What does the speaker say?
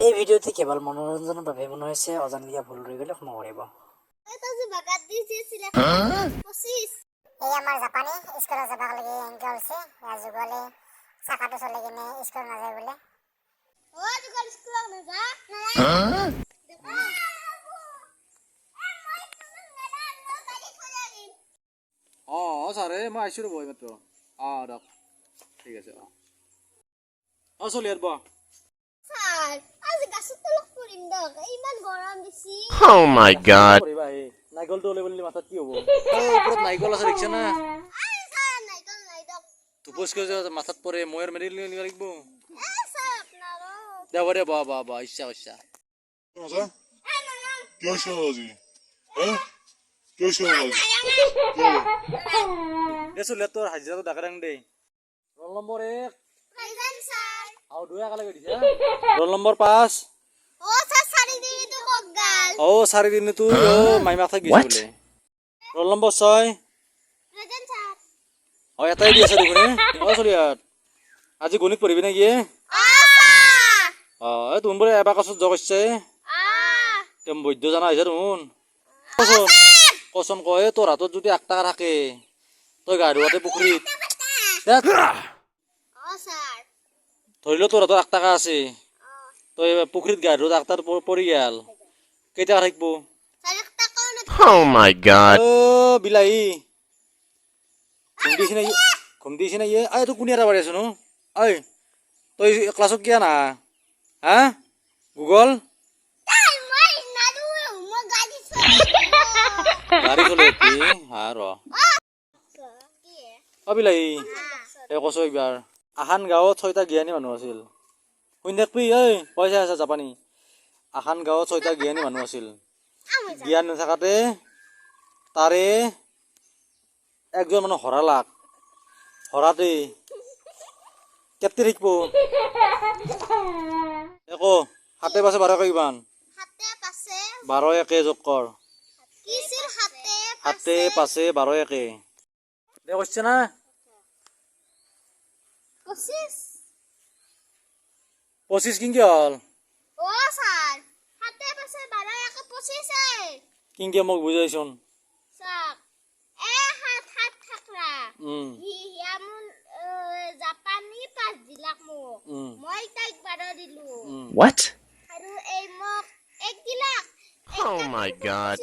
এই ভিডিওটি কেৱল মনোৰঞ্জনৰ বাবে বনোৱা হৈছে। অজানিয়া ভুল হৈ গ'লে ক্ষমা কৰিব। এই আমাৰ জাপানী স্কুলত যাব লাগে এনেকৈ হৈছে যুগলে চাকাটো চলে কিনে স্কুল নাযায় বোলে। ছাৰে মই আহিছোঁ ৰ'ব এইমাত্ৰ। দিয়ক ঠিক আছে। চলি ইয়াত বহ। Oh my god. নাৰিকলটো ওলাই বুলি মাথাত কি হ'ব? ওপৰত নাৰিকল আছে দেখিছে না? টোপচ মাথাত পৰে ময়ৰ মেলি নিব লাগিব। দে দে বা ইচ্ছা কৰিছা। চলি তোৰ হাজিৰাটো ডাকা ডাং দেই। ৰোল নম্বৰ 1 আৰু 2 একেলগে দিছে। ৰোল নম্বৰ 5 4 দিন তুই মাই মাথা গেছি বলে। ৰোল নম্বৰ 6 এটাই দি আছে দেখোন। চলি ইয়াত আজি গণিত পঢ়িবি নেকি? তুমি বোলে এবাৰ কাছত যোগ কৰিছে। তুমি বৈদ্য জানা হৈছে দেখোন। কচোন কয় তোৰ হাতত যদি 1 টাকা থাকে তই গা ধুৱাতে পুখুৰীত ধৰি ল তোৰ হাতত 1 টাকা আছে, তই পুখুৰীত গা ধুৱাত 1 টাকা পৰি গেল, কেইটা থাকিব? Oh my god. বিলাহী ঘুম দিছি না ইয়ে? তোৰ কোনে এটা বাঢ়ি আছো নো? তই ক্লাছত কিয় না? হা গুগল গাড়ী চলে কি? বিলাহী কৈছো এইবাৰ আহান গাঁৱত 6টা জ্ঞানী মানুহ আছিল। শুনি থাকবি পইচা আছে জাপানী। আহান গাঁৱত 6টা জ্ঞানী মানুহ আছিল। জ্ঞান নাথাকাতে তাৰে একজন মানুহ হৰাতে কেপ্তি থাকিব। একো 7 পাছে 12 কিমান? 12 1 যোগ কৰ। 7 পাছে 12 1 দে কৈছে না? 25 কিনকে হল? কিনকে মোক বুজাইছোন। What? Oh my god.